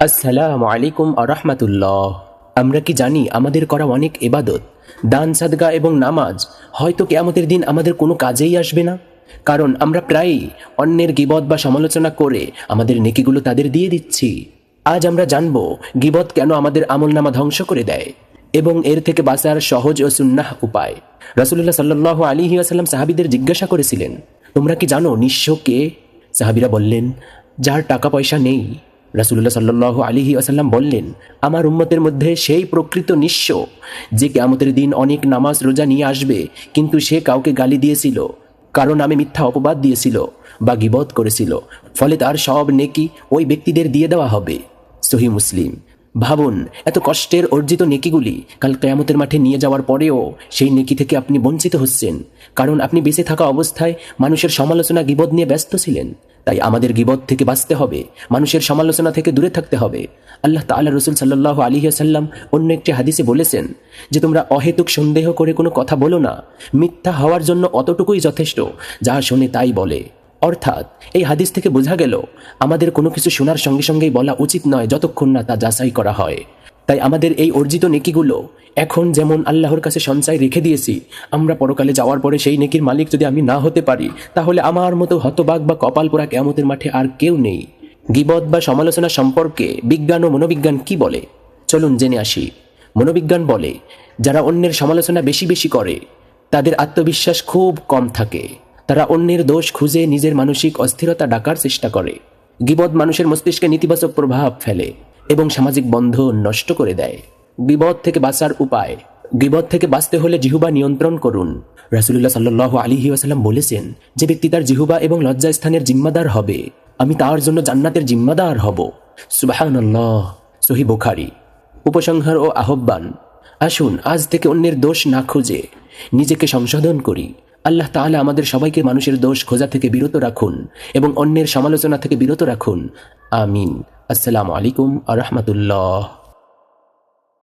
আসসালামু আলাইকুম আরহামাতুল্লাহ। আমরা কি জানি আমাদের করা অনেক ইবাদত, দান, সাদকা এবং নামাজ হয়তো কিয়ামতের দিন আমাদের কোনো কাজেই আসবে না, কারণ আমরা প্রায়ই অন্যের গীবত বা সমালোচনা করে আমাদের নেকিগুলো তাদের দিয়ে দিচ্ছি। আজ আমরা জানব গীবত কেন আমাদের আমলনামা ধ্বংস করে দেয় এবং এর থেকে বাঁচার সহজ ও সুন্নাহ উপায়। রাসূলুল্লাহ সাল্লাল্লাহু আলাইহি ওয়াসাল্লাম সাহাবীদের জিজ্ঞাসা করেছিলেন, তোমরা কি জানো নিঃস্ব কে? সাহাবীরা বললেন, যার টাকা পয়সা নেই। রাসূলুল্লাহ সাল্লাল্লাহু আলাইহি ওয়াসাল্লাম বললেন, আমার উম্মতের মধ্যে সেই প্রকৃত নিঃস্ব যে কিয়ামতের দিন অনেক নামাজ রোজা নিয়ে আসবে, কিন্তু সে কাউকে গালি দিয়েছিল, কারণ আমি মিথ্যা অপবাদ দিয়েছিল বা গীবত করেছিল, ফলে তার সব নেকি ওই ব্যক্তিদের দিয়ে দেওয়া হবে। সহিহ মুসলিম। ভাবুন, এত কষ্টের অর্জিত নেকিগুলি কাল কিয়ামতের মাঠে নিয়ে যাওয়ার পরেও সেই নেকি থেকে আপনি বঞ্চিত হচ্ছেন, কারণ আপনি বেঁচে থাকা অবস্থায় মানুষের সমালোচনা গীবত নিয়ে ব্যস্ত ছিলেন। তাই আমাদের গীবত থেকে বাঁচতে হবে, মানুষের সমালোচনা থেকে দূরে থাকতে হবে। আল্লাহ তাআলা রাসূল সাল্লাল্লাহু আলাইহি ওয়াসাল্লাম অন্য একটি হাদিসে বলেছেন যে তোমরা অহেতুক সন্দেহ করে কোনো কথা বলো না, মিথ্যা হওয়ার জন্য অতটুকুই যথেষ্ট, যা শোনে তাই বলে। অর্থাৎ এই হাদিস থেকে বোঝা গেল আমাদের কোনো কিছু শোনার সঙ্গে সঙ্গেই বলা উচিত নয় যতক্ষণ না তা যাচাই করা হয়। তাই আমাদের এই অর্জিত নেকিগুলো এখন যেমন আল্লাহর কাছে সঞ্চয় রেখে দিয়েছি, আমরা পরকালে যাওয়ার পরে সেই নেকির মালিক যদি আমি না হতে পারি, তাহলে আমার মতো হতবাক বা কপাল পোড়া কিয়ামতের মাঠে আর কেউ নেই। গীবত বা সমালোচনা সম্পর্কে বিজ্ঞান ও মনোবিজ্ঞান কি বলে, চলুন জেনে আসি। মনোবিজ্ঞান বলে, যারা অন্যের সমালোচনা বেশি বেশি করে তাদের আত্মবিশ্বাস খুব কম থাকে। তারা অন্যের দোষ খুঁজে নিজের মানসিক অস্থিরতা ডাকার চেষ্টা করে। গীবত মানুষের মস্তিষ্কে নেতিবাচক প্রভাব ফেলে এবং সামাজিক বন্ধন নষ্ট করে দেয়। গীবত থেকে বাঁচার উপায়। গীবত থেকে বাঁচতে হলে জিহ্বা নিয়ন্ত্রণ করুন। রাসূলুল্লাহ সাল্লাল্লাহু আলাইহি ওয়াসাল্লাম বলেছেন, যে ব্যক্তি তার জিহ্বা এবং লজ্জাস্থানের জিম্মাদার হবে, আমি তার জন্য জান্নাতের জিম্মাদার হব। সুবহানাল্লাহ। সহিহ বুখারী। উপসংহার ও আহ্বান। আসুন আজ থেকে অন্যের দোষ না খুঁজে নিজেকে সংশোধন করি। আল্লাহ তাআলা আমাদের সবাইকে মানুষের দোষ খোঁজা থেকে বিরত রাখুন এবং অন্যের সমালোচনা থেকে বিরত রাখুন। আমিন। আসসালামু আলাইকুম আ রহমতুল্লাহ।